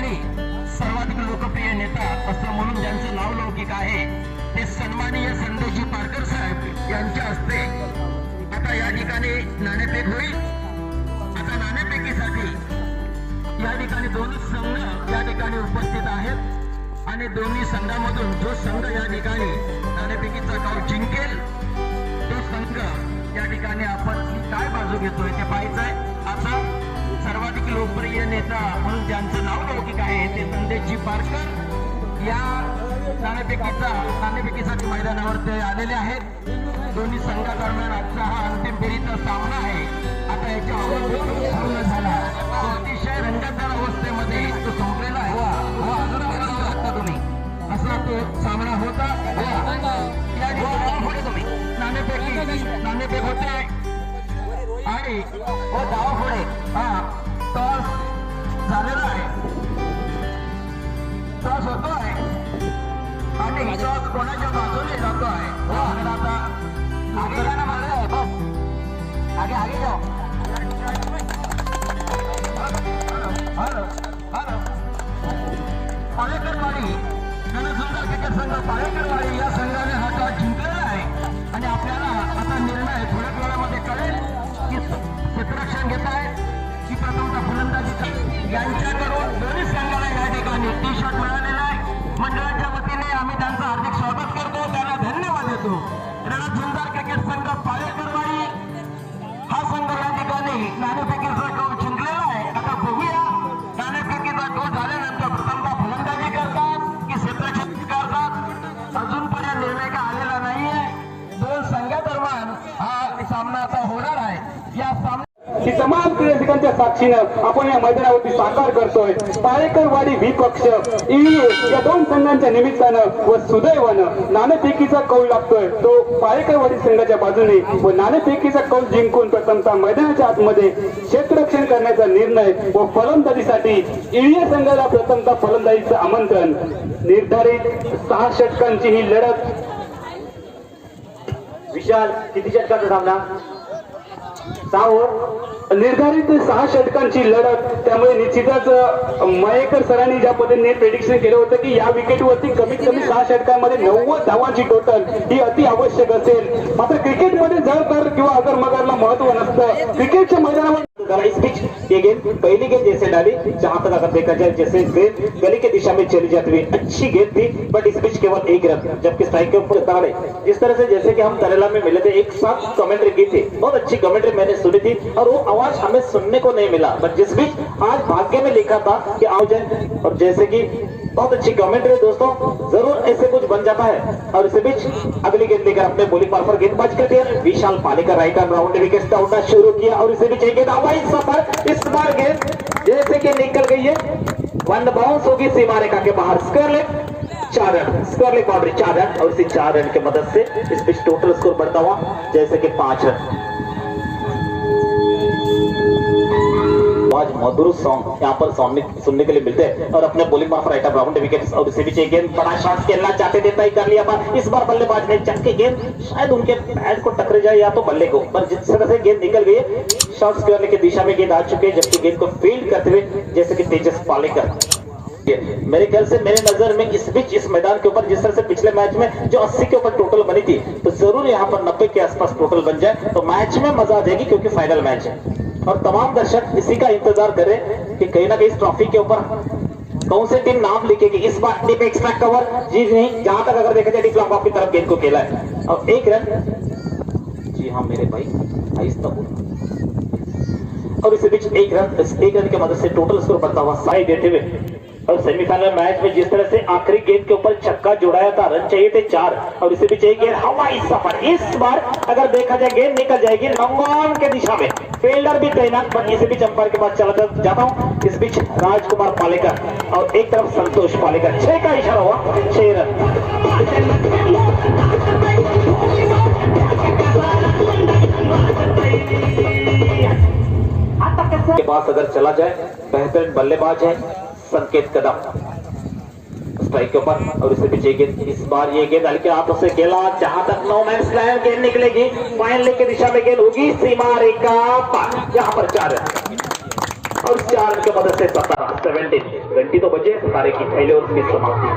आणि सर्वाधिक लोकप्रिय नेता असं म्हणून ज्यांचं नाव लौकिक आहे ते सन्माननीय संदेशजी पारकर साहेब यांच्या हस्ते आता या ठिकाणी नाणेफेक होईल। आता नाणेफेकीसाठी या ठिकाणी दोन्ही संघ या ठिकाणी उपस्थित आहेत आणि दोन्ही संघामधून जो संघ या ठिकाणी नाणेफेकीचा डाव जिंकेल तो संघ या ठिकाणी आपण काय बाजू घेतोय ते पाहायचंय। आता सर्वाधिक लोकप्रिय नेता म्हणून ज्यांचं नाव लौकिक आहे ते संदेशजी पारकर या नाणेफेकीसाठी मैदानावर ते आलेले आहेत। दोन्ही संघादरम्यान आजचा हा अंतिम फेरीचा सामना आहे। आता याच्या पूर्ण झाला तो अतिशय रंगतदार अवस्थेमध्ये तो संपलेला आहे। तुम्ही असा तो सामना होता नाणेफेक होते आणि डाव पुढे टॉस झालेला आहे, टॉस होतोय आणि टॉस कोणाच्या बाजूने जातोय। आता आगे जाना मारे है बस, आगे आगे जाओ। हॅलो हॅलो पालेकरवाडी जनसुंदर क्रिकेट संघ पालेकरवाडी या संघाने हा टॉस जिंकलेला आहे आणि आपल्याला आता निर्णय थोड्याच वेळामध्ये कळेल की क्षेत्ररक्षण घेत आहे की प्रथमतः फलंदाजी यांच्याकडून दोन्ही संघाला या ठिकाणी टी शर्ट मिळालेला आहे। मंडळाच्या वतीने आम्ही त्यांचं हार्दिक स्वागत करतो, त्यांना धन्यवाद देतो। रणझुंजार क्रिकेट संघ पालेकरवाडी हा संघ या ठिकाणी नाणेफेकीचा डाव जिंकलेला आहे। आता बघूया नाणेफेकीचा डाव झाल्यानंतर प्रथमतः फलंदाजी करतात की क्षेत्ररक्षण करतात, अजूनपर्यंत निर्णय का आलेला नाहीये। दोन संघादरम्यान हा सामना आता होणार आहे। या सामन्यात तमाम क्रीडकांच्या साक्षीनं आपण या मैदानावरती साकार करतोय। पालेकरवाडी विपक्ष ईडीए या दोन संघांच्या निमित्तानं व सुदैवानं नाणेफेकीचा कौल लागतोय तो पालेकरवाडी संघाच्या बाजूने व नाणेफेकीचा कौल जिंकून प्रथमतः मैदानाच्या आतमध्ये क्षेत्ररक्षण करण्याचा निर्णय व फलंदाजीसाठी ईडीए संघाला प्रथमतः फलंदाजीचं आमंत्रण। निर्धारित 6 षटकांची ही लढत। विशाल किती षटकाचा सामना? 6 ओव्हर निर्धारित 6 षटकांची लढत, त्यामुळे निश्चितच मयेकर सरांनी ज्या पद्धतीने प्रेडिक्शन केलं होतं की या विकेटवरती कमीत कमी 6 षटकांमध्ये 90 धावांची टोटल ही अति आवश्यक असेल। मात्र क्रिकेटमध्ये जर तर किंवा अगर मगरला महत्व नसतं, क्रिकेटच्या मैदानावर इस पिच ये गेंद पहली गेंद जैसे डाली, जहां तक अगर देखा जाए जैसे गेंद गली की दिशा में चली जाती हुई अच्छी गेंद थी, बट इस पिच केवल 1 रन, जबकि स्ट्राइक के ऊपर ताड़े। इस तरह से जैसे कि हम तरेला में मिले थे, एक साथ कमेंट्री की थी, बहुत अच्छी कमेंट्री मैंने सुनी थी और वो आवाज हमें सुनने को नहीं मिला, बट जिस बीच आज भाग्य में लिखा था कि आओ जाए, और जैसे कि बहुत अच्छी कमेंट्री दोस्तों, जरूर ऐसे कुछ बन जाता है। और इसी बीच अगली गेंद लेकर अपने बॉलिंग पार पर गेंदबाज करते हैं Vishal Palekar, right arm round wicket उड़ना शुरू किया और इसी बीच एक गेंद हवाई सफर। इस बार गेंद जैसे कि निकल गई है, वन बाउंस होगी सीमा रेखा के बाहर। Square leg 4 run, square leg boundary 4 run और इसी 4 रन की मदद से इस बीच टोटल स्कोर बढ़ता हुआ जैसे कि 5 रन। आज मधुर सॉन्ग यहाँ पर सुनने के लिए मिलते हैं और अपने बॉलिंग पर राइट राउंड विकेट और इसी बीच गेंद बड़ा शॉट खेलना चाहते थे, तय कर लिया पर इस बार बल्लेबाज ने चक्के गेंद शायद उनके पैड को टकरे जाए या तो बल्ले को, पर जिस तरह से गेंद निकल गई है शॉट स्क्वायर की दिशा में गेंद आ चुके हैं, जबकि गेंद को फील्ड करते हुए जैसे कि तेजस पालेकर। मेरे ख्याल से मेरे नजर में इस बीच इस मैदान के ऊपर जिस तरह से पिछले मैच में जो 80 के ऊपर टोटल बनी थी, तो जरूर यहाँ पर 90 के आसपास टोटल बन जाए तो मैच में मजा आ जाएगी, क्योंकि फाइनल मैच है और तमाम दर्शक इसी का इंतजार करें कि कहीं ना कहीं इस ट्रॉफी के ऊपर कौन सी टीम नाम लिखेगी। इस बार डीप एक्स्ट्रा कवर जी नहीं, जहां तक अगर देखा जाए डीप लॉन्ग ऑफ की तरफ गेंद को खेला है और 1 रन। जी हाँ मेरे भाई आहिस्ता बोल। और इसी बीच 1 रन की मदद से टोटल स्कोर बढ़ता हुआ साइड देते हुए और सेमीफाइनल मैच में जिस तरह से आखिरी गेंद के ऊपर छक्का जुड़ाया था, रन चाहिए थे 4 और इसी बीच एक गेंद हवाई सफर। इस बार अगर देखा जाए गेंद निकल जाएगी लंबन के दिशा में, फील्डर भी तैनात, पर इसी बीच अंपायर के पास चला जाता हूं। इस बीच राजकुमार पालेकर और एक तरफ संतोष पालेकर, 6 का इशारा हुआ, 6 रन। के पास अगर चला जाए बेहतरीन बल्लेबाज है संकेत कदम स्ट्राइक के ऊपर और इसे पीछे गेंद। इस बार ये गेंद हल्के हाथों से खेला, जहां तक नो मैंस लैंड गेंद निकलेगी, फाइनल की दिशा में गेंद होगी सीमा रेखा पर, यहां पर 4 रन। और 4 रन की मदद से 17 घंटी तो बजे 17 की पहले ओवर की समाप्ति।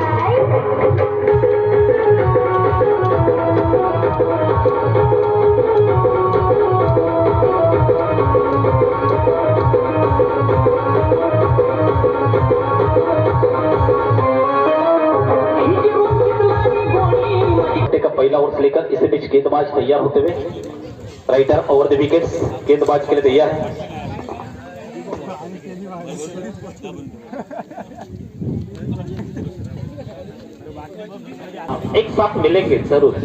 का पहला ओवर से लेकर इसी बीच गेंदबाज तैयार होते हुए राइटर ओवर द विकेट्स गेंदबाज के लिए तैयार है। एक साथ मिलेंगे जरूर।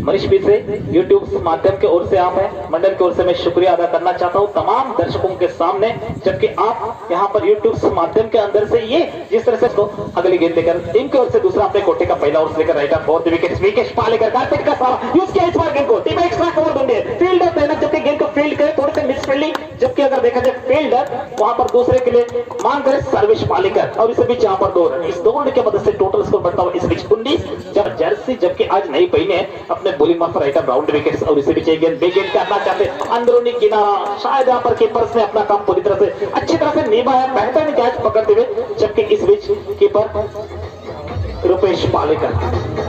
मनीष पी से यूट्यूब माध्यम के ओर से आप है मंडल की ओर से मैं शुक्रिया अदा करना चाहता हूं तमाम दर्शकों के सामने, जबकि आप यहां पर यूट्यूब माध्यम के अंदर से ये जिस तरह से तो अगली गेंद लेकर टीम की ओर से दूसरा अपने कोटे का पहला ओवर लेकर writer four the wicket wicket Palekar Kartik का सारा यूज किया इस बार गेंद को टीम एक्स्ट्रा कवर ढूंढे फील्डर तैनात, जबकि गेंद को फील्ड करे थोड़े से मिस फील्डिंग, जबकि अगर देखा जाए फील्डर वहां पर दूसरे के लिए मांग करे सर्विस पालेकर और इस बीच यहां पर 2 रन। इस 2 रन की मदद से टोटल स्कोर बढ़ता हुआ इस बीच 19 जब जर्सी जबकि आज नई पहने अपने बोलिंग मार्फत राइटर राउंड विकेट्स और इसी बीच गेंद बिग गेंद करना चाहते अंदरूनी किनारा, शायद यहाँ पर कीपर्स ने अपना काम पूरी तरह से अच्छी तरह से निभाया, बेहतर कैच पकड़ते हुए, जबकि इस बीच कीपर रुपेश पालेकर।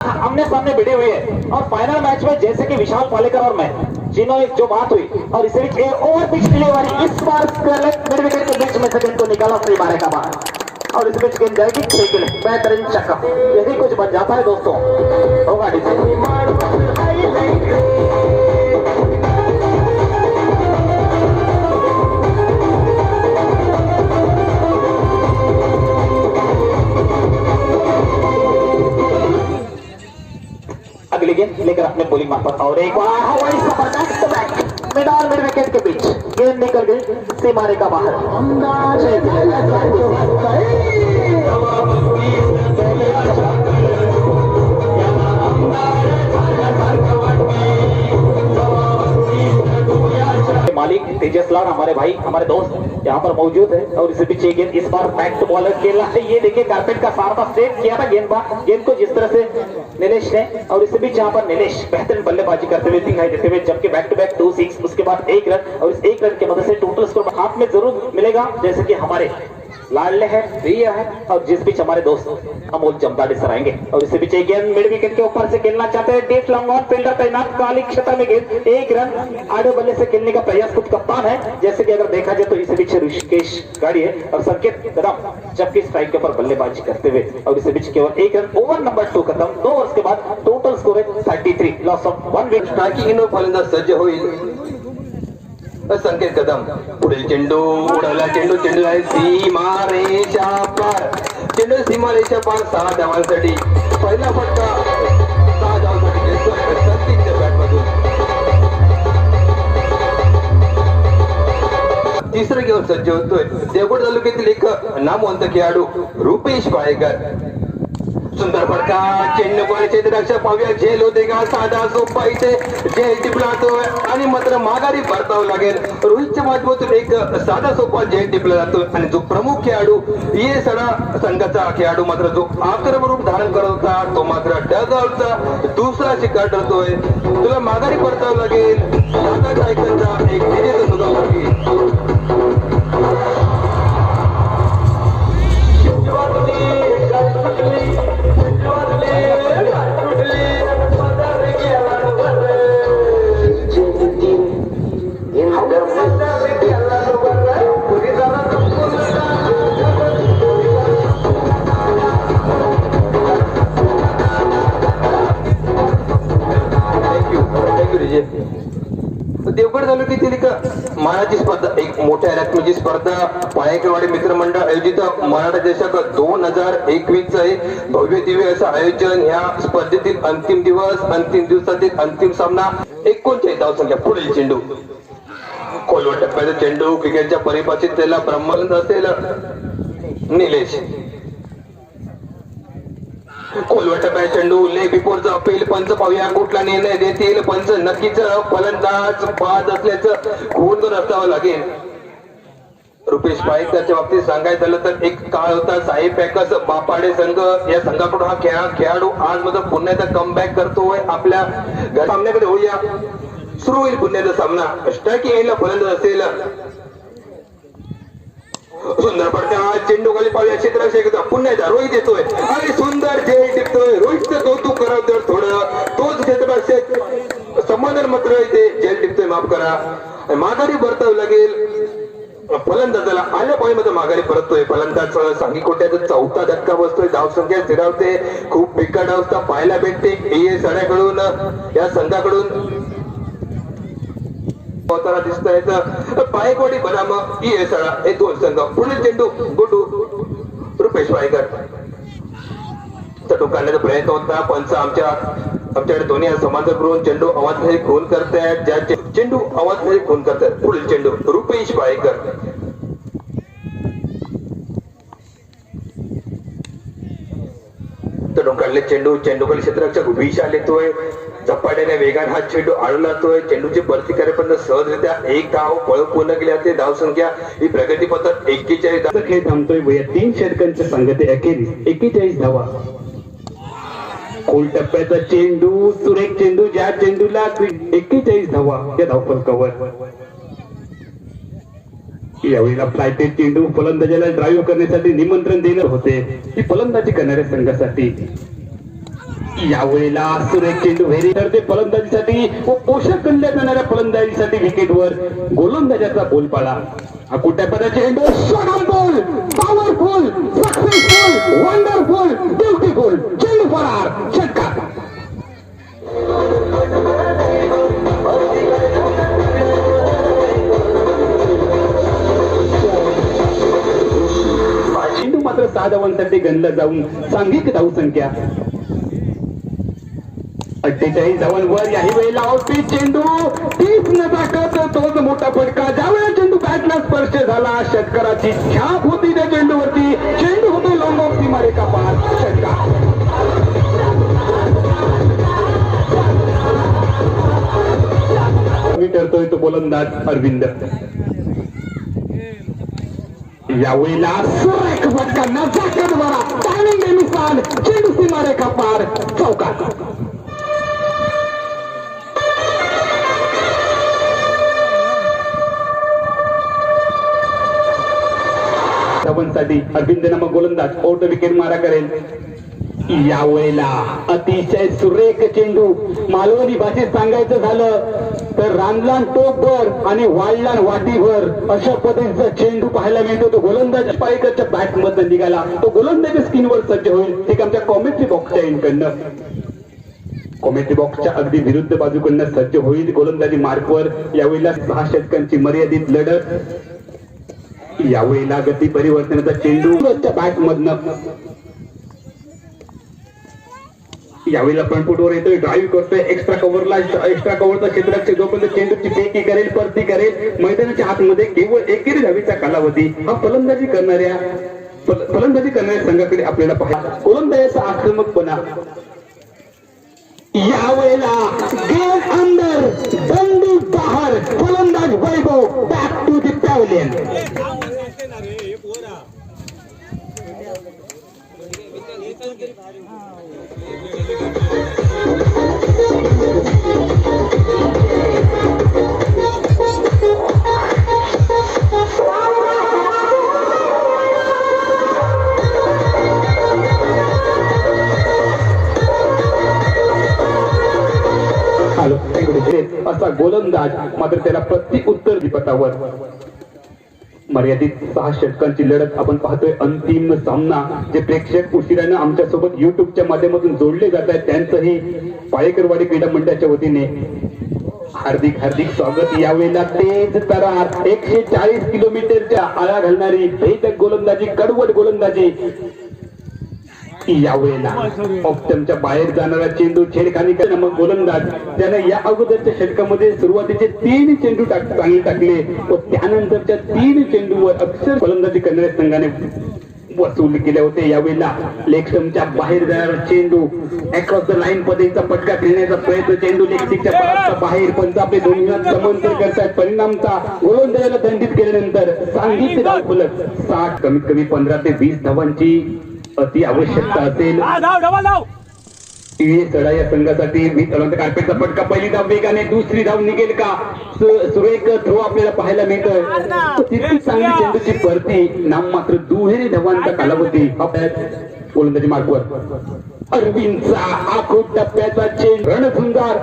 आमने सामने भिड़े हुए हैं और फाइनल मैच में जैसे कि विशाल पालेकर और मैं जिन्हों जो बात हुई और इसे ओवर पिच डिलीवरी इस बार मिड विकेट के बीच में से गेंद को निकाला सही मारे का बाहर और इस बीच गेंद जाएगी 6 के लिए बेहतरीन छक्का। यदि कुछ बन जाता है दोस्तों होगा अगली गेंद लेकर अपने बोलिंग मार्फत और एक मिड विकेट के बीच गेंद निकल गई सीमारे का बाहर। मालिक तेजस लाल हमारे भाई हमारे दोस्त यहाँ पर मौजूद है और इसी बीच गेंद इस बार बैक टू बॉलर खेला है। ये देखिए कारपेट का सारा सेट किया था गेंद को जिस तरह से नीलेश ने और इसी बीच यहाँ पर नीलेश बेहतरीन बल्लेबाजी करते हुए दिखाई देते हुए, जबकि बैक टू बैक 2 6 उसके बाद 1 रन और इस 1 रन की मदद से टोटल स्कोर हाथ में जरूर मिलेगा, जैसे कि हमारे लाडले है प्रिय है और जिस बीच हमारे दोस्त अमोल जमदाड़े सर आएंगे और इसी बीच गेंद मिड विकेट के ऊपर से खेलना चाहते हैं डीप लॉन्ग ऑन फील्डर तैनात काली क्षेत्र में गेंद 1 रन आड़े बल्ले से खेलने का प्रयास खुद कप्तान है, जैसे कि अगर देखा जाए तो इसी बीच ऋषिकेश गाड़ी है और संकेत कदम जबकि स्ट्राइक के ऊपर बल्लेबाजी करते हुए और इसी बीच केवल 1 रन ओवर नंबर 2 खत्म 2 ओवर्स के बाद टोटल स्कोर है 33 loss of 1 wicket. Striking Eno फलंदाज सज्ज होईल संकेत कदम पुढील चेंडू उडाला चेंडू आहे सीमारेषा पार चेंडू सीमारेषा पार 6 धावांसाठी पहिला फटका 6 धावांसाठी घेतोय संकेतच्या बॅटमधून। तिसरं घेऊन सज्ज होतोय देवगड तालुक्यातील एक नामवंत खेळाडू रुपेश पाळेकर। सुंदर फटका चेंडू कोणी क्षेत्ररक्षक पाहूया झेल होते का साधा सोपा इथे झेल टिपलातोय आणि मात्र माघारी परतावं लागेल। रोहितच्या माध्यमातून एक साधा सोपा झेल टिपला जातो आणि जो प्रमुख खेळाडू ये सडा संघाचा खेळाडू मात्र जो आक्रमक रूप धारण करत होता तो मात्र डगआउटचा दुसरा शिकार ठरतोय। तुला माघारी परतावं लागेल दादा टायकरचा एक विजेता सुद्धा देवगड तालुक्यातील एक मानाची स्पर्धा एक मोठ्या रकमेची स्पर्धा पाळेकरवाडी मित्रमंडळ आयोजित मराठा चषक 2021 आहे। भव्य दिव्य असं आयोजन या स्पर्धेतील अंतिम दिवसातील अंतिम सामना 39 धावसंख्या पुढील चेंडू खोलवर टप्प्याचा चेंडू क्रिकेटच्या परिभाषेत त्याला ब्रह्मानंद असेल निलेश कोलवट पॅ चेंडू लेग बिफोरचा अपील पंच पाहूया कुठला निर्णय देतील पंच नक्कीच फलंदाज बाद असल्याचं खून असावं लागेल रुपेश पायकरच्या बाबतीत सांगायचं झालं तर एक काळ होता साई पॅकर्स बापाडे संघ या संघाकडून हा खेळाडू आज मात्र पुन्हा एकदा कमबॅक करतोय आपल्या सामन्याकडे होऊया सुरू होईल पुन्हा एकदा सामना स्ट्रायकिंग एंडला फलंदाज असेल सुंदर पडत्या चेंडू खाली पाहूया क्षेत्ररक्षक पुन्हा एकदा रोहित येतोय आणि सुंदर झेल टिपतोय रोहितचं कौतुक करावं तर थोडं तोच क्षेत्ररक्षक समाधान मात्र इथे झेल टिपतोय माफ करा माघारी परतावं लागेल फलंदाजाला आल्या पॉईंटमध्ये माघारी परततोय फलंदाज सांगी कोट्याचा चौथा धक्का बसतोय धावसंख्या स्थिरावते खूप बिकट अवस्था पाहायला भेटते साड्याकडून या संघाकडून दिसत आहेत पायकवाडी बनाम साडा हे दोन संघ पुढील चेंडू गोटू रुपेश पायकर चटू काढण्याचा प्रयत्न होता पंच आमच्याकडे दोन्ही समांतर करून चेंडू आवाज खून करतायत ज्या चेंडू आवाज खून करतायत पुढील चेंडू रुपेश पायकर चटू काढले चेंडू खाली क्षेत्ररक्षक विशाल येतोय झपाट्याने वेगाने हा चेंडू आळू लागतोय चेंडूची भरती करेपर्यंत सहजरित्या एक धाव पळ पूर्ण केली जाते धावसंख्या ही प्रगती पथक 41 खेळ थांबतोय वया 3 षटकांच्या संगती अखेरीस 41 धावा खोल टप्प्याचा चेंडू सुरेख चेंडू ज्या चेंडूला 41 धावा या धावफलकावर यावेळेला फ्लायटेड चेंडू फलंदाजाला ड्राईव्ह करण्यासाठी निमंत्रण देणार होते ही फलंदाजी करणाऱ्या संघासाठी यावेळेला सुरेख चेंडू व्हेरी तर ते फलंदाजीसाठी व पोषक गणल्या जाणाऱ्या फलंदाजीसाठी विकेटवर गोलंदाजाचा बोलपाळा हा कुठ्यापदा चेंडू शॉटफुल पॉवरफुल सक्सेसफुल वंडरफुल ब्युटिफुल चेंडू फरार षटकार चेंडू मात्र 6 धावांसाठी गणला जाऊन सांघिक धावसंख्या 48 धावांवर याही वेळेला आउटपीच चेंडू 30 न टाकत तोच मोठा फटका ज्यावेळेला चेंडू बॅटला स्पर्श झाला षटकाराची छाप होती त्या चेंडूवरती चेंडू होतो लॉंग ऑफ सीमारेखा पार षटकार ठरतोय तो गोलंदाज अरविंद यावेळेला सुरेख फटका नजाकत बरा टायमिंग अनुसार चेंडू सीमारेखा पार चौकार धावांसाठी अरविंद नामक गोलंदाज आउट विकेट मारा करेल यावेळेला अतिशय सुरेख चेंडू मालवणी भाषेत सांगायचं झालं तर रानलान टोकभर आणि वाढलान वाटीभर अशा पद्धतीचा चेंडू पाहायला मिळतो तो गोलंदाज पायकरच्या बॅट मधून निघाला तो गोलंदाजी स्क्रीनवर सज्ज होईल ते आमच्या कॉमेंट्री बॉक्सच्या एंडकडनं कॉमेंट्री बॉक्सच्या अगदी विरुद्ध बाजूकडनं सज्ज होईल गोलंदाजी मार्कवर यावेळेला 6 षटकांची मर्यादित लढत यावेळेला गती परिवर्तनाचा चेंडू बॅट मधनं यावेळेला फ्रंटफुटवर येतोय ड्राईव्ह करतोय एक्स्ट्रा कव्हरचा क्षेत्राचे जोपर्यंत चेंडूची फेकी करेल परती करेल मैदानाच्या आतमध्ये केवळ एकेरी धावेचा कालावधी हा फलंदाजी करणाऱ्या संघाकडे आपल्याला पाहायला गोलंदाजाचा आक्रमकपणा यावेळेला गेम अंदर बंदी बाहेर फलंदाज वैभव बॅक टू द पॅव्हलियन असा गोलंदाज मात्र त्याला प्रति उत्तर विपतावर मर्यादित 6 षटकांची लढत आपण पाहतोय अंतिम सामना जे प्रेक्षक उशिरानं आमच्या सोबत युट्यूबच्या माध्यमातून जोडले जात आहेत त्यांचंही पाळेकरवाडी क्रीडा मंडळाच्या वतीने हार्दिक हार्दिक स्वागत यावेळेला तेज तरार 140 किलोमीटरच्या आळा घालणारी भेदक गोलंदाजी कडवट गोलंदाजी यावेळेला ऑप्टमच्या बाहेर जाणारा चेंडू छेडखानी मग गोलंदाज त्याने या अगोदरच्या षटकामध्ये सुरुवातीचे 3 चेंडू चांगले टाकले व त्यानंतरच्या 3 चेंडूवर अक्षर फलंदाजी करणाऱ्या संघाने वसूल केले होते. यावेळेला लेग स्टंपच्या बाहेर जाणारा चेंडू अक्रॉस द लाईन पद्धतीचा फटका खेळण्याचा प्रयत्न. चेंडू लेग स्टिकच्या बराचसा बाहेर. पंच आपले दोन्ही हात समांतर करतात. परिणामचा गोलंदाजाला दंडित केल्यानंतर सांघिक धाव फलक 60 कमीत कमी 15 ते 20 धावांची अति आवश्यकता असेल. सडा या संघासाठी कार्पेटचा फटका. पहिली धाव वेगाने, दुसरी धाव निघेल का? सुरेख थ्रो आपल्याला पाहायला मिळतोय. तितकी चांगली चेंडूची परती. नाम मात्र दुहेरी धावांचा कालावधी. गोलंदाजी मार्कवर अरविंदचा आखूट टप्प्याचा चेंडू. रणसुंदर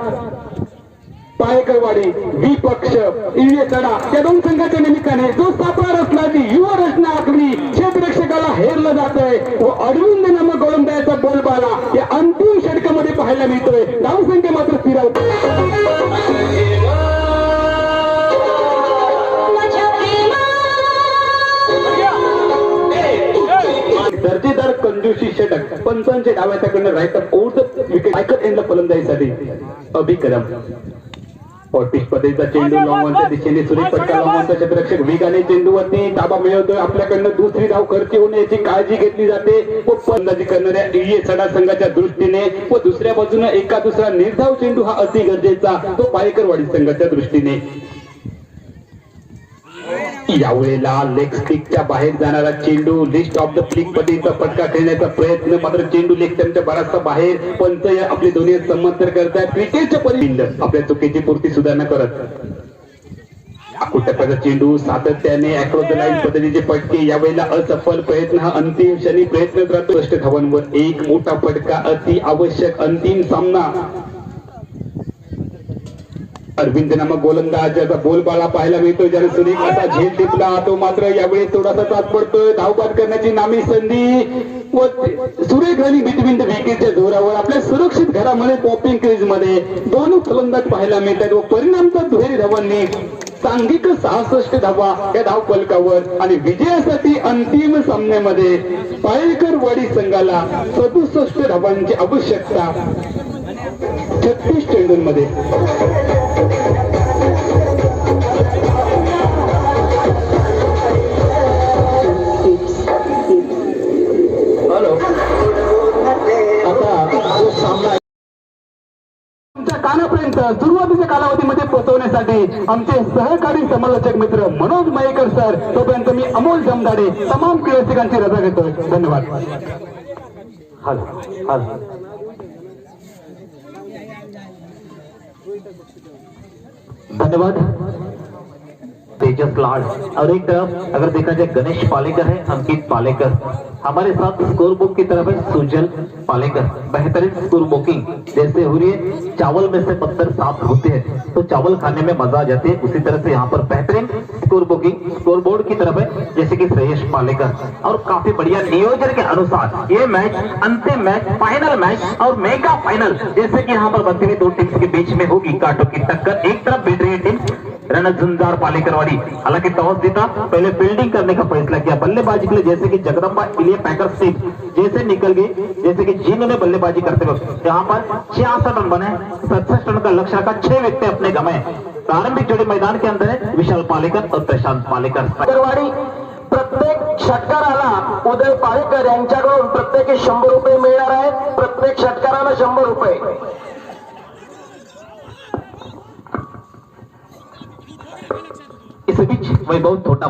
पायकरवाडी विपक्ष सडा या दोन संघाच्या निमित्ताने जो सापळा रचण्याची युवा रचना आखली. क्षेत्ररक्षकाला हेरलं जात आहे व अरविंद नामक गोलंदाजाचा बोलबाला या अंतिम षटकामध्ये पाहायला मिळतोय. धावसंख्या मात्र स्थिरावते. दर्जेदार कंजूसी षटक. पंचांचे डाव्याकडनं राईट अप ओढ विकेट. ऐकत एंडला फलंदाजीसाठी अभिक्रम. पिच पद्धतीचा चेंडू लॉंगॉनच्या दिशेने सुरेख फटका. लॉंगॉनचा क्षेत्ररक्षक वेगाने चेंडूवरती ताबा मिळवतोय. आपल्याकडनं दुसरी धाव खर्च होऊ नये याची काळजी घेतली जाते व फलंदाजी करणाऱ्या सडा संघाच्या दृष्टीने व दुसऱ्या बाजूने एका दुसरा निर्धाव चेंडू हा अति गरजेचा तो पायकरवाडी संघाच्या दृष्टीने. यावेळेला लेग स्टिकच्या बाहेर जाणारा चेंडू. लिस्ट ऑफ द फ्लिक पद्धतीचा फटका खेळण्याचा प्रयत्न. मात्र चेंडू लेग स्टंपच्या बराचसा बाहेर. पंच आपले दोन्ही समांतर करतात. क्रिकेटच्या परिबिंद आपल्या चुकीची पूर्ती सुधारणा करत. टप्प्याचा चेंडू सातत्याने अक्रॉस द लाईन पद्धतीचे फटके. यावेळेला असफल प्रयत्न हा अंतिम क्षणी प्रयत्न करतो. 6 धावांवर एक मोठा फटका अति आवश्यक. अंतिम सामना. अरविंद नामक गोलंदाज ज्याचा बोलबाला पाहायला मिळतोय. ज्याने सुरेख असा झेल टिपला तो मात्र यावेळी थोडासा त्रास पडतोय. धावबाद करण्याची नामी संधी व सुरेख रनिंग बिटवीन द विकेटच्या जोरावर आपल्या सुरक्षित घरामध्ये पॉपिंग क्रीज मध्ये दोन फलंदाज पाहायला मिळतात व परिणामचा दुहेरी धावांनी सांघिक 66 धावा या धाव फलकावर. आणि विजयासाठी अंतिम सामन्यामध्ये पायकरवाडी संघाला 67 धावांची आवश्यकता 36 चेंडूंमध्ये. आता सामना कानापर्यंत सुरुवातीच्या कालावधीमध्ये पोहोचवण्यासाठी आमचे सहकारी समालोचक मित्र मनोज मयेकर सर, तोपर्यंत मी अमोल जमदाडे तमाम क्रीडरसिकांची रजा घेतोय. धन्यवाद. धन्यवाद तेजस लाड. और एक तरफ अगर देखा जाए गणेश पालेकर है, अंकित पालेकर. हमारे साथ स्कोर बुक की तरफ है सुजल पालेकर. बेहतरीन स्कोर बुकिंग जैसे हो रही है. चावल में से पत्थर साफ होते हैं तो चावल खाने में मजा आ जाती है. उसी तरह से यहाँ पर बेहतरीन स्कोर बुकिंग स्कोर बोर्ड की तरफ है जैसे कि श्रेयस पालेकर. और काफी बढ़िया नियोजन के अनुसार ये मैच अंतिम मैच, फाइनल मैच और मेगा फाइनल जैसे कि यहाँ पर बनती हुई दो टीम्स के बीच में होगी कांटों की टक्कर. एक तरफ बीट रही टीम रणझुंझार पालेकरवाड़ी. हालांकि टॉस जीता, पहले फील्डिंग करने का फैसला किया. बल्लेबाजी के लिए जैसे कि जगदम्बा इलिया पैकर्स टीम जैसे निकल गई, जैसे कि जिन्होंने बल्लेबाजी करते वक्त यहाँ पर 66 रन बने, 67 रन का लक्ष्य रखा, 6 विकेट अपने गंवाए. प्रारंभिक जोड़ी मैदान के अंदर है विशाल पालेकर और प्रशांत पालेकर. प्रत्येक षटकाराला उदय पालेकर यांच्याकडून प्रत्येकी 100 रुपये मिळणार आहेत. प्रत्येक षटकाराला 100 रुपये. इस बीच वैभव थोटा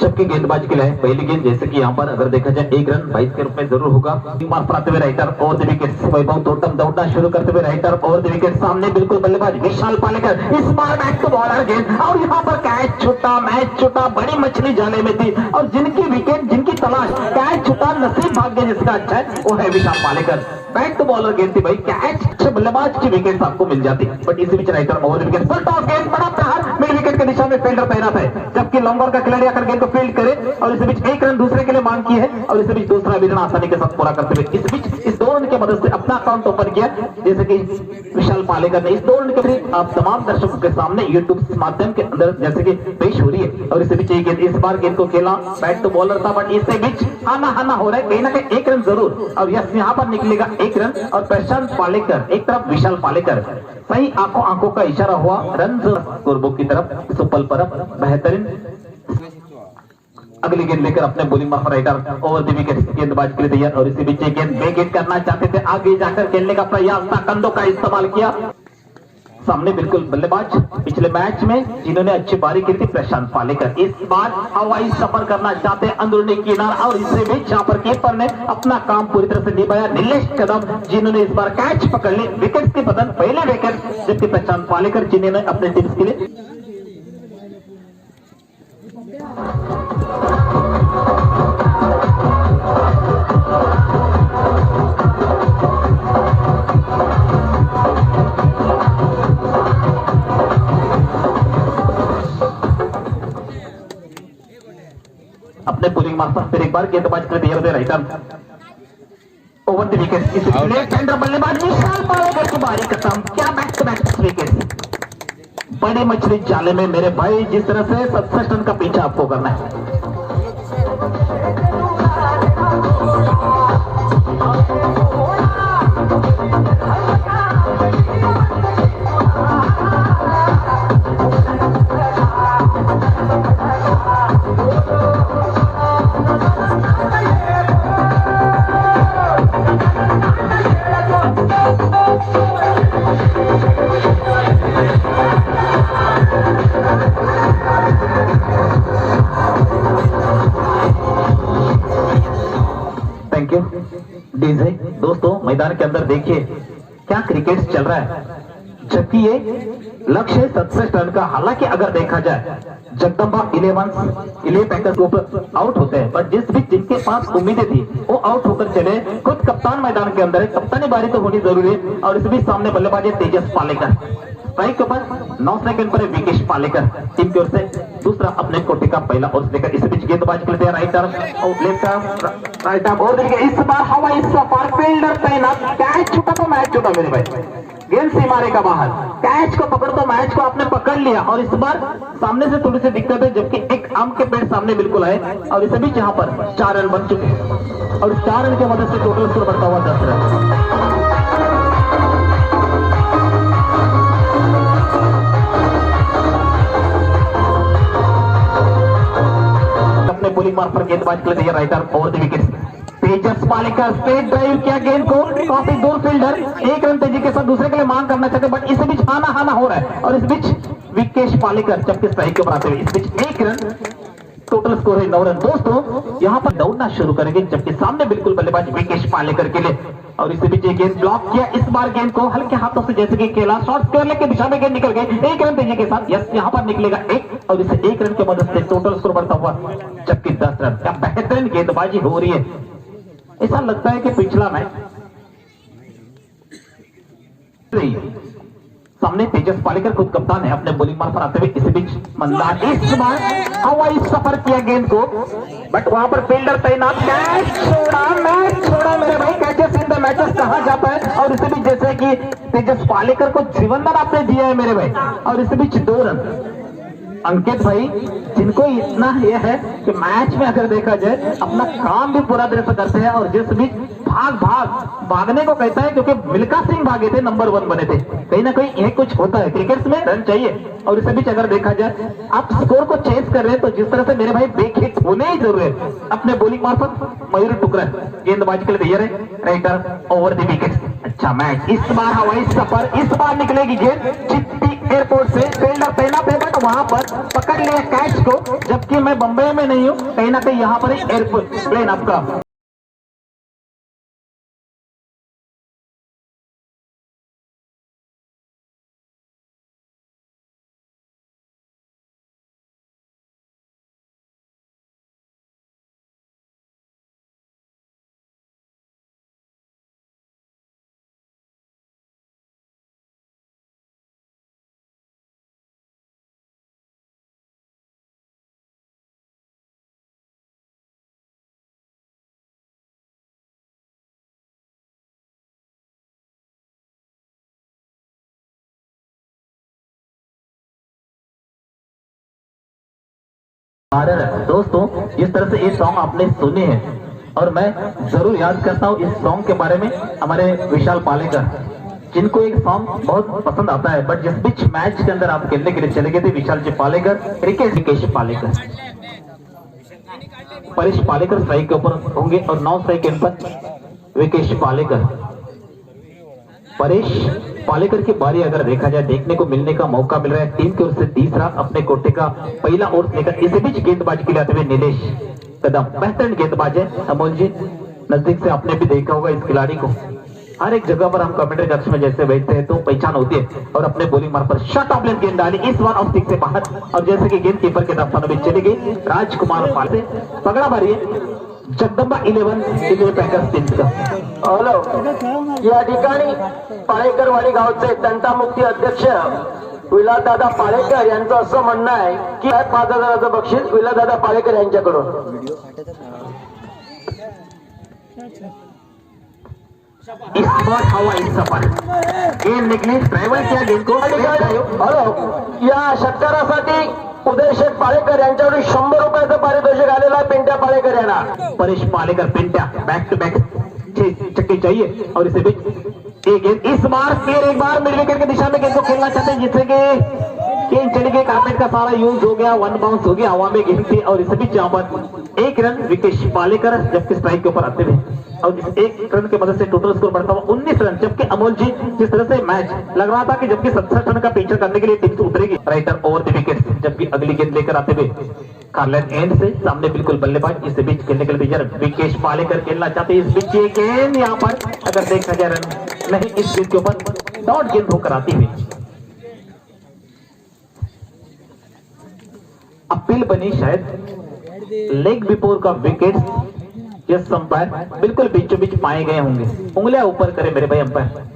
जबकि गेंदबाजी के लिए पहली गेंद जैसे कि यहाँ पर अगर देखा जाए 1 रन 22 के रूप में जरूर होगा. मारते हुए राइटर ओवर द विकेट. वैभव थोटम दौड़ना शुरू करते हुए राइटर ओवर द विकेट. सामने बिल्कुल बल्लेबाज विशाल पालेकर. इस बार बैक टू बॉलर गेंद और यहाँ पर कैच छूटा, मैच छूटा. बड़ी मछली जाले में थी और जिनकी विकेट, जिनकी तलाश, कैच छूटा. नसीब भाग्य जिसका अच्छा है वो है विशाल पालेकर. बैक टू बॉलर गेंद थी भाई, कैच से बल्लेबाज की विकेट आपको मिल जाती. बट इसी beach writer over the wicket. Full toss गेंद, बड़ा प्रहार मिड विकेट की दिशा में फील्डर तैनात है. जबकि लॉन्गर का खिलाड़ी आकर गेंद को फील्ड करे और इस बीच 1 रन दूसरे के लिए मांग की है और इस बीच दूसरा भी रन आसानी के साथ पूरा करते हुए इस बीच इस 2 रन की मदद से अपना अकाउंट ओपन किया जैसे कि विशाल पालेकर ने. इस 2 रन के लिए आप तमाम दर्शकों के सामने यूट्यूब माध्यम के अंदर जैसे कि पेश हो रही है. और इस बीच इस बार गेंद को खेला बैक टू बॉलर था बट इसके बीच आना हो रहा है. कहीं ना कहीं 1 रन जरूर और यस यहाँ पर निकलेगा 1 रन. और प्रशांत पालेकर एक तरफ विशाल पालेकर. सही आंखों का इशारा हुआ रन स्कोर बुक की तरफ. सुपल पर बेहतरीन अगली गेंद लेकर अपने बॉलिंग मार्फत राइटर ओवर द विकेट गेंदबाज के लिए तैयार और इसी बीच गेंद बेगेट करना चाहते थे, आगे जाकर खेलने का प्रयास था, कंधों का इस्तेमाल किया। सामने बिल्कुल बल्लेबाज पिछले मैच में जिन्होंने अच्छी बारी की थी प्रशांत पालेकर, इस बार हवाई सफर करना चाहते अंदरूनी किनारा और इससे भी जहां पर कीपर ने अपना काम पूरी तरह से निभाया। नीलेश कदम जिन्होंने इस बार कैच पकड़ ली, विकेट के बदन पहले विकेट, जबकि प्रशांत पालेकर जिन्होंने अपने टीम के लिए अपने बॉलिंग मार्फत फिर एक बार गेंदबाज कर दिया राइटर ओवर द विकेट। इस लेफ्ट हैंडर बल्लेबाज विशाल पालेकर की बारी खत्म। क्या बैक टू बैक विकेट, बड़ी मछली जाले में मेरे भाई, जिस तरह से 67 रन का पीछा आपको करना है। Thank you DJ. दोस्तों मैदान के अंदर देखिए क्या क्रिकेट चल रहा है, जबकि ये लक्ष्य 67 रन का। हालांकि अगर देखा जाए जगदम्बा 11 पैंकर्स ऊपर आउट होते हैं, पर जिस भी जिनके पास उम्मीदें थी वो आउट होकर चले। खुद कप्तान मैदान के अंदर है, कप्तानी बारी तो होनी जरूरी है। और इस बीच सामने बल्लेबाज है तेजस पालेकर, स्ट्राइक के ऊपर 9 सेकंड पर विकेश पालेकर टीम की ओर से दूसरा अपने कोटे का पहला ओवर लेकर इस बीच गेंदबाज खेलते हैं राइट आर्म और लेफ्ट आर्म राइट आर्म और देखिए इस बार हवाई सफर, फील्डर तैनात, कैच छूटा तो मैच छूटा मेरे भाई, गेंद सीमारे का बाहर, कैच को पकड़ तो मैच को आपने पकड़ लिया। और इस बार सामने से थोड़ी सी दिक्कत है, जबकि एक आम के पेड़ सामने बिल्कुल आए और इस बीच यहाँ पर 4 रन बन चुके हैं और 4 रन की मदद से टोटल स्कोर बढ़ता हुआ 10 रन। बॉलिंग मार्फत गेंदबाज के लिए राइटर over the wicket. Tejas Palekar straight drive किया गेंद को, काफी दूर फील्डर 1 रन तेजी के साथ दूसरे के लिए मांग करना चाहते, बट इस बीच हाना हो रहा है और इस बीच विकेश पालेकर जबकि स्ट्राइक के ऊपर आते हुए इस बीच 1 रन, टोटल स्कोर है 9 रन। दोस्तों यहाँ पर दौड़ना शुरू करेंगे, जबकि सामने बिल्कुल बल्लेबाज विकेश पालेकर के लिए और इसी बीच गेंद ब्लॉक किया। इस बार गेंद को हल्के हाथों से जैसे कि खेला, शॉर्ट स्क्वायर की दिशा में गेंद निकल गई, 1 रन तेजी के साथ। यस यहाँ पर निकलेगा 1 और इसे 1 रन की मदद से टोटल स्कोर बढ़ता हुआ जबकि 10 रन। क्या बेहतरीन गेंदबाजी हो रही है, ऐसा लगता है कि पिछला मैच सामने तेजस पालेकर खुद कप्तान है, अपने बॉलिंग मार्फत आते हुए इस बीच मंदार इस बार हवाई सफर किया गेंद को, बट वहां पर फील्डर तैनात, कैच छोड़ा, मैच छोड़ा मेरे भाई। कैचेस इन द मैचेस कहा जाता है और इस बीच जैसे कि तेजस पालेकर को जीवनदान आपने दिया है मेरे भाई और इस बीच 2 रन। अंकित भाई जिनको इतना यह है कि मैच में अगर देखा जाए अपना काम भी पूरा तरह से करते हैं और जिस बीच भागने को कहता है, क्योंकि मिल्खा सिंह भागे थे, नंबर 1 बने थे। कहीं ना कहीं यह कुछ होता है क्रिकेट में, रन चाहिए। और इस बीच अगर देखा जाए आप स्कोर को चेस कर रहे हैं तो जिस तरह से मेरे भाई बेक हिट होने ही जरूरी है। अपने बॉलिंग मार्फत मयूर टुकड़ा गेंदबाजी के लिए तैयार है, राइटर ओवर द विकेट। अच्छा मैच, इस बार हवाई सफर, इस बार निकलेगी गेंद चिट्टी एयरपोर्ट से, फील्डर तैनात है बट वहां पर पकड़ लिया कैच को, जबकि मैं बंबई में नहीं हूं, कहीं ना कहीं यहाँ पर एयरपोर्ट प्लेन आपका दोस्तों जिस तरह से ये सॉन्ग आपने सुने हैं और मैं जरूर याद करता हूँ इस सॉन्ग के बारे में हमारे विशाल पालेकर, जिनको एक सॉन्ग बहुत पसंद आता है, बट जिस बीच मैच के अंदर आप खेलने के लिए चले गए थे विशाल जी पालेकर, विकेश पालेकर। परेश पालेकर स्ट्राइक के ऊपर होंगे और 9 स्ट्राइक के पर विकेश पालेकर। परेश पालेकर की बारी अगर देखा जाए, देखने को मिलने का मौका मिल रहा है टीम की ओर से तीसरा अपने कोटे का पहला ओवर लेकर। इसी बीच गेंदबाजी के लिए आते हुए नीलेश कदम, बेहतरीन गेंदबाज है अमोल जी, नजदीक से आपने भी देखा होगा इस खिलाड़ी को। हर एक जगह पर हम कमेंट्री कक्ष में जैसे बैठते हैं तो पहचान होती है। और अपने बॉलिंग मार पर शॉट ऑफ लेंथ गेंद डाली, इस बार ऑफ स्टिक से बाहर। और जैसे कि गेंद कीपर के दफ्तर में चली गई राजकुमार पाल से। पकड़ा मारी है जगदंबा 11 पैकर्स टीम का। हॅलो, या ठिकाणी पाळेकरवाडी गावचे तंटामुक्ती अध्यक्ष विलासदादा पाळेकर यांचं असं म्हणणं आहे की 5,000चं बक्षीस विलासदादा पाळेकर यांच्याकडून। इस बार हवा इस सफर गेंद निकली, ड्राइवर किया गेंद को। हॅलो, या षटकारासाठी उदयशेठ पाळेकर यांच्याकडून 100 रुपयाचं पारितोषिक आलेलं आहे पिंट्या पाळेकर यांना। Paresh Palekar Pintya back to back 6 छक्के चाहिए। और इसे बीच एक गेंद इस बार फिर एक बार मिड विकेट की दिशा में गेंद को खेलना चाहते हैं, जिससे कि गेंद चली गई, कार्पेट का सारा यूज हो गया, 1 बाउंस हो गया, हवा में गेंद थी। और इसे बीच यहाँ पर 1 रन विकेश पालेकर जबकि स्ट्राइक के ऊपर आते हुए। और इस 1 रन की मदद से टोटल स्कोर बढ़ता हुआ 19 रन। जबकि अमोल जी जिस तरह से मैच लग रहा था कि जबकि 67 रन का पीछे करने के लिए टीम से उतरेगी राइटर ओवर द विकेट, जबकि अगली गेंद लेकर आते हुए कार्लन एंड से सामने बिल्कुल बल्लेबाज इस बीच खेलने के लिए तैयार विकेश पालेकर खेलना चाहते हैं। इस बीच ये गेंद यहाँ पर अगर देखा जाए रन नहीं, इस गेंद के ऊपर डॉट गेंद होकर आती हुई अपील बनी शायद लेग बिफोर का विकेट। यस अंपायर बिल्कुल बीचों बीच पाए गए होंगे, उंगलियां ऊपर करे मेरे भाई अंपायर।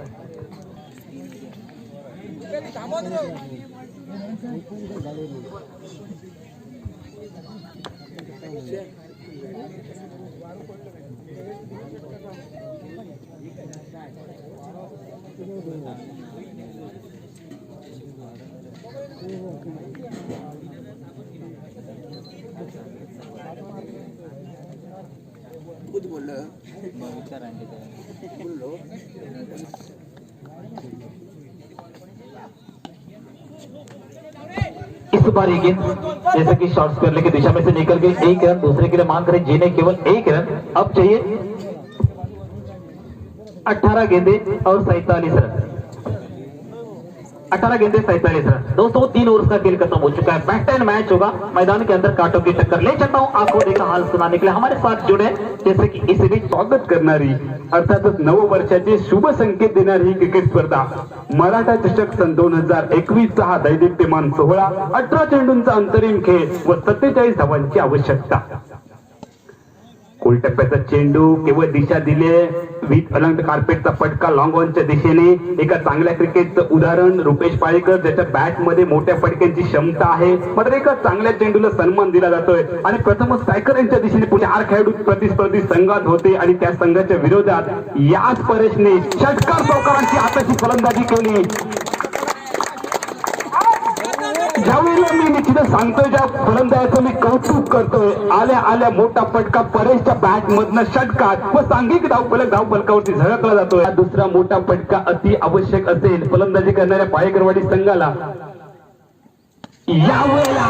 इस बार ये गेंद जैसे कि शॉर्ट्स करने की दिशा में से निकल गई, 1 रन दूसरे के लिए मांग रहे जीने केवल 1 रन। अब चाहिए 18 गेंदे और 47 रन। 18 गेंदे 47 रन। दोस्तों 3 ओवर्स का खेल खत्म हो चुका है, बेहतरीन मैच होगा। मैदान के अंदर कांटों की टक्कर ले चलता हूं आपको देखा हाल सुनाने के लिए हमारे साथ जुड़े जैसे कि इस बीच स्वागत करणारी अर्थातच नववर्षाचे शुभ संकेत देणारी ही क्रिकेट स्पर्धा मराठा चषक सन 2021 चा हा दैदिप्यमान सोहळा। 18 चेंडूंचा अंतरिम खेळ व 47 धावांची आवश्यकता। कोलटप्प्याचा चेंडू केवळ दिशा दिले, विथ अलंग कार्पेटचा फटका लॉंग ऑनच्या दिशेने। एका चांगल्या क्रिकेटचं उदाहरण रुपेश पाळेकर, ज्याच्या बॅट मध्ये मोठ्या फटक्यांची क्षमता आहे, मात्र एका चांगल्या चेंडूला सन्मान दिला जातोय। आणि प्रथमच स्ट्रायकर यांच्या दिशेने पुढे 4 खेळाडू प्रतिस्पर्धी संघात होते आणि त्या संघाच्या विरोधात याच परेशने षटकार चौकारांची आताची फलंदाजी केली। ज्यावेळेला मी निश्चितच सांगतोय, ज्या फलंदाजाचं मी कौतुक करतोय, आल्या आल्या मोठा फटका परेशच्या बॅट मधनं षटकार व सांघिक धावफलकावरती झळकला जातोय। दुसरा मोठा फटका अति आवश्यक असेल फलंदाजी करणाऱ्या पाळेकरवाडी संघाला। यावेळेला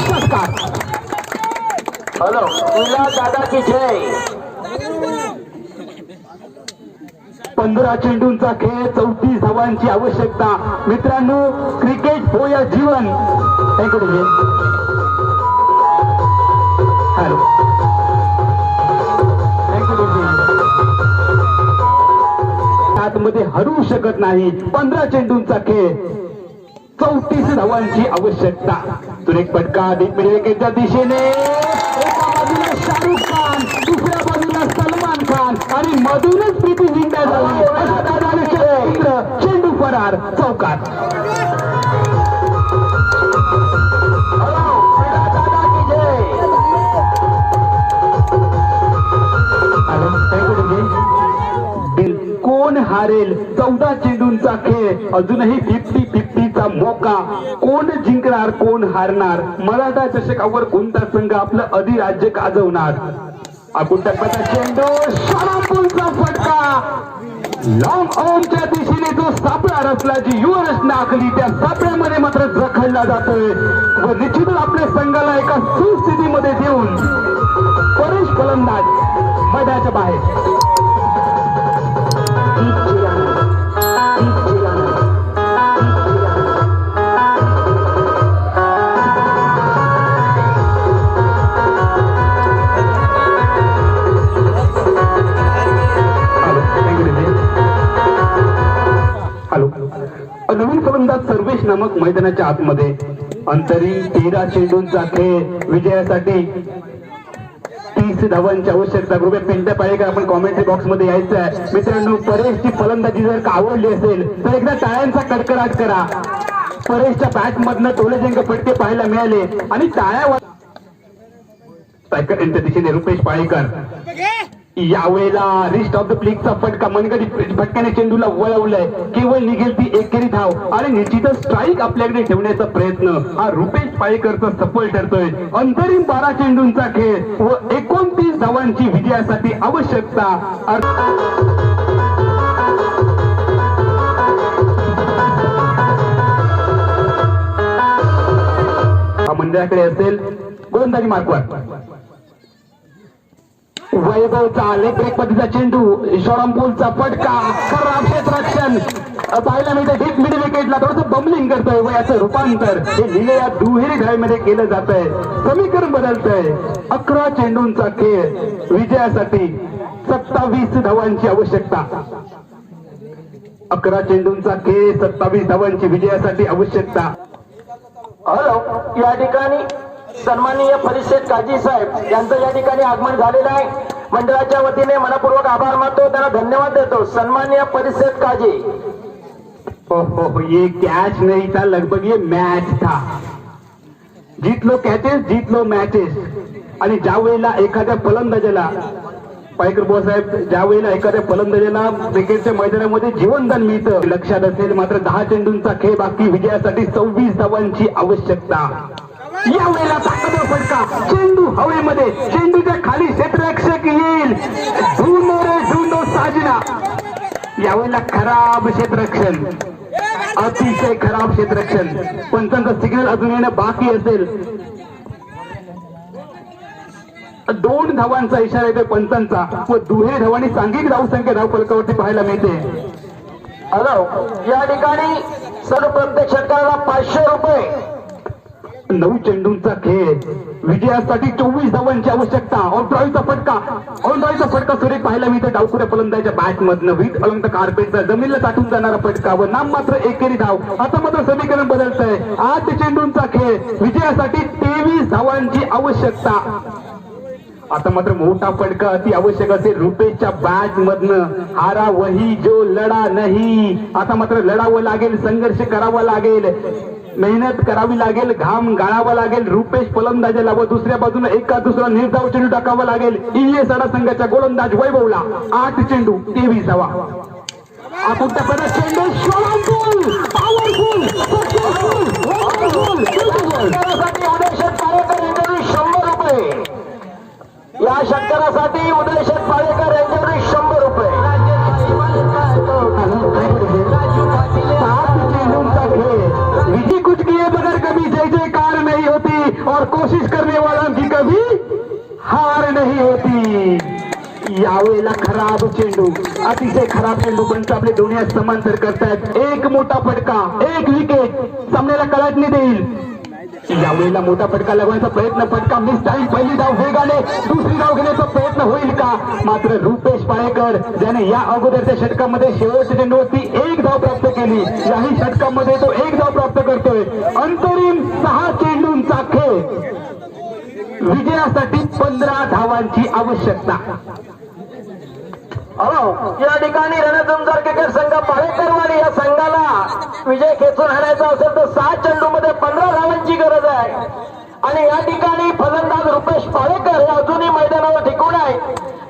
षटकार। हॅलो, विलासदादा की जय। 15 चेंडूंचा खेळ, 34 धावांची आवश्यकता। मित्रांनो, क्रिकेट हो या जीवन। आतमध्ये हरू शकत नाही। 15 चेंडूंचा खेळ, 34 धावांची आवश्यकता। सुरेख फटका डीप मिड विकेटच्या दिशेने। एका बाजूला शाहरुख खान, दुसऱ्या बाजूला सलमान खान आणि मधूनच प्रीती जिंकण्या झाली। चेंडू फरार चौकात। कोण हारेल? 14 चेंडूंचा खेळ, अजूनही 50-50चा मौका। कोण जिंकणार, कोण हारणार? मराठा चषकावर कोणता संघ आपलं अधिराज्य गाजवणार? आपण टप्प्याचा चेंडू, शारापूरचा फटका लॉंग ऑनच्या दिशेने जो सापळा रचला, जी युवा रचना आखली, त्या सापळ्यामध्ये मात्र जखडला जातोय व निश्चितच आपल्या संघाला एका सुस्थितीमध्ये देऊन परेश फलंदाज मैदानाच्या बाहेर. हॅलो, नवीन फलंदाज सर्वेश नामक मैदानाच्या आतमध्ये. अंतरिम 13 चेंडूंचा खेळ विजयासाठी 30 धावांची आवश्यकता. कृपया पिंट्या पाळेकर आपण कॉमेंट्री बॉक्स मध्ये यायचं आहे. मित्रांनो, परेशची फलंदाजी जर का आवडली असेल तर एकदा टाळ्यांचा कडकडाट करा. परेशच्या बॅट मधनं टोलेजंग फटके पाहायला मिळाले आणि टाळ्या यांच्या दिशेने रुपेश पाळेकर. यावेळेला रिस्ट ऑफ द प्लेगचा फटका मनगडी फटक्याने चेंडूला वळवलंय. केवळ निघेल ती एकेरी धाव आणि निश्चितच स्ट्राईक आपल्याकडे ठेवण्याचा प्रयत्न हा रुपेश पाळेकरचा सफल ठरतोय. अंतरिम 12 चेंडूंचा खेळ व 29 धावांची विजयासाठी आवश्यकता. हा मंडळाकडे असेल गोलंदाजी मार्कवर. वैभवचा लेग ब्रेक पद्धतीचा चेंडू, शॉर्टपूलचा फटका, खराब क्षेत्ररक्षण पाहायला मिळतं. डीप मिड विकेटला थोडंसं बमलिंग करतोय व याचं रूपांतर हे लिहिले या दुहेरी धावेमध्ये केलं जात आहे. समीकरण बदलतंय. 11 चेंडूंचा खेळ विजयासाठी 27 धावांची आवश्यकता. 11 चेंडूंचा खेळ 27 धावांची विजयासाठी आवश्यकता. हॅलो, या ठिकाणी सन्माननीय परिषद काजी साहेब यांचं या ठिकाणी आगमन झालेलं आहे. मंडळाच्या वतीने मनपूर्वक आभार मानतो, त्यांना धन्यवाद देतो. सन्माननीय परिषद काजी. हो, ये कैच नहीं था, लगभग ये मॅच था. जीत लो कॅचेस, जीत लो मॅचेस. आणि ज्या वेळेला एखाद्या फलंदाजाला पायकर साहेब, ज्या वेळेला एखाद्या फलंदाजाला क्रिकेटच्या मैदानामध्ये जीवनदान मिळतं, लक्षात असेल मात्र 10 चेंडूंचा खेळ बाकी. विजयासाठी 26 धावांची आवश्यकता. यावेळेला ताकदवर फटका, चेंडू हवेमध्ये, चेंडूच्या खाली क्षेत्ररक्षक येईल. ढूंढो रे ढूंढो साजना. यावेळेला खराब क्षेत्ररक्षण, अतिशय खराब क्षेत्ररक्षण. पंचांचा सिग्नल अजून येणं बाकी असेल. 2 धावांचा इशारा येतोय पंचांचा व दुहेरी धावांनी सांघिक धावसंख्या धाव फलकावरती पाहायला मिळते. हॅलो, या ठिकाणी सर्व प्रत्येक षटकाराला 500 रुपये. 9 चेंडूंचा खेळ विजयासाठी 24 धावांची आवश्यकता. ऑनड्राईव्हचा फटका सुरेख पाहायला मिळतो. डावखुऱ्या फलंदाजाच्या बॅट मधनं विथ अलंग द कार्पेटचा जमिनीला ताटून जाणारा फटका व नाम मात्र एकेरी धाव. आता मात्र समीकरण बदलतंय. 8 चेंडूंचा खेळ विजयासाठी 23 धावांची आवश्यकता. आता मात्र मोठा फटका अति आवश्यक असेल. रुपेशच्या बॅट मधनं हारा वही जो लढा नाही. आता मात्र लढावं लागेल, संघर्ष करावा लागेल, मेहनत करावी लागेल, घाम गाळावा लागेल. रुपेश फलंदाजाला व दुसऱ्या बाजूला एका दुसरा निर्धाव चेंडू टाकावा लागेल. ईए सडा संघाच्या गोलंदाज वैभवला 8 चेंडू 23 धावा. आपण त्या चेंडू शॉर्टपूल, पॉवरफुल, उदयशेठ पाळेकर यांच्याकडे 100 रुपये. या षटकारासाठी उदयशेठ पाळेकर यांच्याकडे 100 रुपये. 7 चेंडूंचा खेळ विजय कुछ किए बगैर कभी जय जयकार नहीं होती और कोशिश करने वालों की कभी हार नहीं होती. यावेळेला खराब चेंडू, अतिशय खराब चेंडू. पण आपले दोन्ही समांतर करतायत. एक मोठा फटका, एक विकेट सामन्याला कलाटणी देईल. यावेळेला मोठा फटका लागण्याचा प्रयत्न, फटका मिस टाइम. पहिली धाव वेगाने, दुसरी धाव घेण्याचा प्रयत्न होईल का? मात्र रुपेश पाळेकर ज्याने या अगोदरच्या षटकामध्ये शेवटच्या चेंडूवरती 1 धाव प्राप्त केली, याही षटकामध्ये तो 1 धाव प्राप्त करतोय. अंतरिम 6 चेंडूंचा खेळ विजयासाठी 15 धावांची आवश्यकता. या ठिकाणी रणधुमार क्रिकेट संघ पाळेकरवाडी या संघाला विजय खेचून आणायचा असेल तर 6 चेंडूमध्ये 15 धावांची गरज आहे. आणि या ठिकाणी फलंदाज रुपेश पाळेकर हे अजूनही मैदानावर टिकून आहे.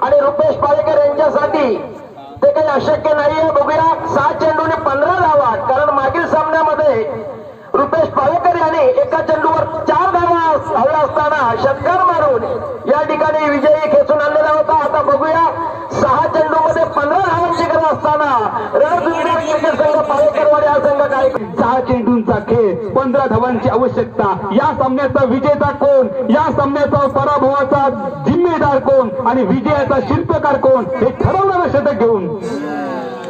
आणि रुपेश पाळेकर यांच्यासाठी ते काही अशक्य नाहीये. बघूया 6 चेंडूने 15 धावा. कारण मागील सामन्यामध्ये रुपेश पाळेकर यांनी एका चेंडूवर 4 धावा हव्या असताना षटकार मारून या ठिकाणी विजयी खेचून आणलेला होता. आता बघूया 6 चेंडूमध्ये 15 धावांची गरज असताना काय 4 चेंडूंचा खेळ, 15 धावांची आवश्यकता. या सामन्याचा विजेता कोण, या सामन्याचा पराभवाचा जिम्मेदार कोण आणि विजयाचा शिल्पकार कोण हे ठरवणारं षटक घेऊन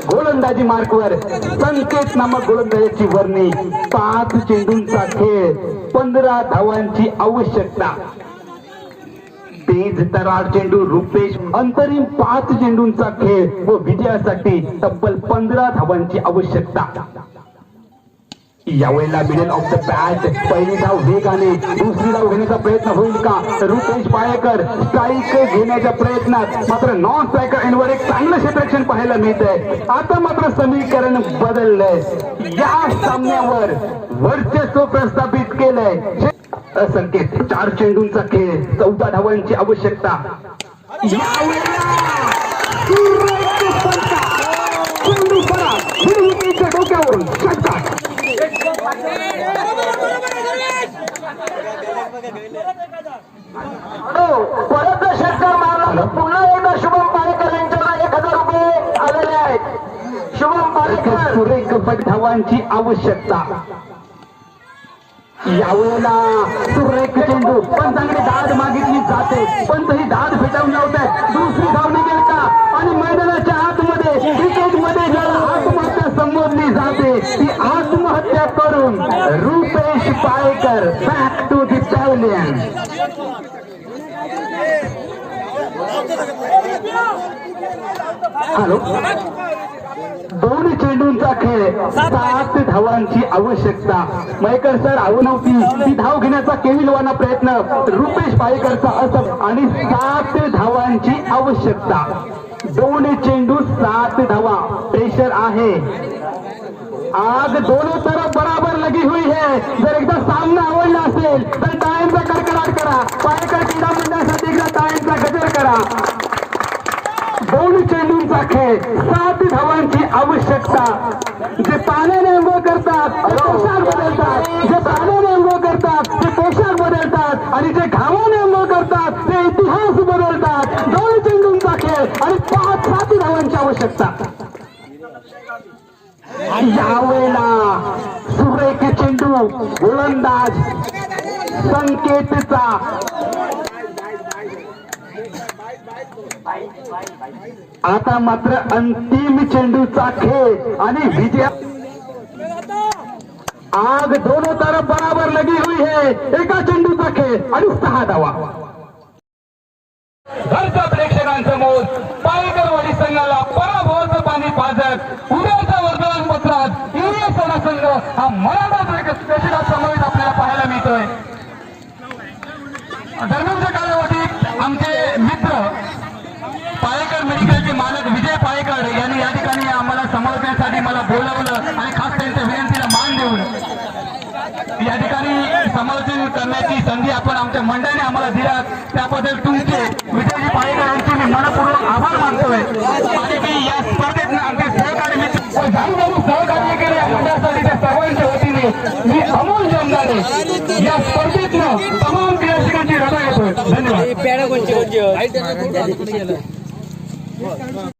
गोलंदाजी मार्कवर संकेत नामक गोलंदाजाची वर्णी. 5 चेंडूंचा खेळ, 15 धावांची आवश्यकता. तेज तरार चेंडू रुपेश. अंतरिम 5 चेंडूंचा खेळ व विजयासाठी तब्बल 15 धावांची आवश्यकता. यावेळेला मिडल ऑफ द बॅट पहिली धाव वेगाने, दुसरी धाव घेण्याचा प्रयत्न होईल का? रुपेश पायकर स्ट्राईक घेण्याच्या प्रयत्नात, मात्र नॉन स्ट्रायकर एंडवर एक चांगलं क्षेत्ररक्षण पाहायला मिळतंय. आता मात्र समीकरण बदललंय. या सामन्यावर वर्चस्व प्रस्थापित केलंय. संकेत 4 चेंडूंचा खेळ, 14 धावांची आवश्यकता. यावेळेला चेंडू परा विकेटच्या डोक्यावरून षटकार. परत षटकार मारला. पुन्हा एकदा शुभम पालेकर यांच्याला 1000 रुपये आलेले आहेत. शुभम पालेकर सुरेख बट धावांची आवश्यकता. यावेळेला सुरेख चेंडू, पण चांगली दाद मागितली जाते, पण तरी दाद फेटाळून लावतात. दुसरी धाव निघेल का? आणि मैदानाच्या आतमध्ये क्रिकेटमध्ये ज्याला आत्महत्या संबोधली जाते ती आत्महत्या करून Rupesh Paikar back to the pavilion. Hello. 2 चेंडूंचा खेळ, 7 धावांची आवश्यकता. मयकर सर आऊ नव्हती ती धाव घेण्याचा केविलवाना प्रयत्न रुपेश पायकरचा असं आणि 7 धावांची आवश्यकता. 2 चेंडू 7 धावा. प्रेशर आहे. आग दोनों तरफ बराबर लगी हुई है. जर एकदा सामना आवडला असेल तर टाळ्यांचा कडकडाट करा. पायकर क्रीडा मंडळासाठी एकदा टाळ्यांचा गजर करा. 2 चेंडूंचा खेळ, 7 धावांची आवश्यकता. जे पाण्याने अंघोळ करतात ते पोशाख बदलतात, जे पाण्याने अंघोळ करतात ते पोशाख बदलतात आणि जे घामाने अंघोळ करतात ते इतिहास बदलतात. 2 चेंडूंचा खेळ आणि 5-7 धावांची आवश्यकता. यावेळेला सुरेख चेंडू, गोलंदाज संकेतचा. आता मात्र अंतिम चेंडूचा खेळ आणि विजय. आग दोनों तरफ बराबर लगी हुई है. एका चेंडूचा खेळ आणि 6 धावा. घरच्या प्रेक्षकांसमोर पायकरवाडी संघाला पराभवाचं पाणी पाजत उद्याच्या वर्तमानपत्रात इंडिया संघ हा मराठा स्पेशल समावेश आपल्याला पाहायला मिळतोय. दरम्यानच्या कालावधीत आमचे मित्र पायकर मेडिकलचे मालक विजय पायकर यांनी या ठिकाणी आम्हाला समालोचनासाठी मला बोलावलं आणि खास त्यांच्या विनंतीला मान देऊन या ठिकाणी समालोचन करण्याची संधी आपण आमच्या मंडळाने आम्हाला दिला. त्याबद्दल तुमचे विजयजी पायकर यांचे मी मनपूर्वक आभार मानतोय. आणि की या स्पर्धेत आमचे सहकारी मित्र सहकार्य केले या मंडळासाठी त्या सर्वांच्या वतीने मी अमोल जमदारे या स्पर्धेतनं तमाम प्रेक्षकांची रजा घेतोय. धन्यवाद.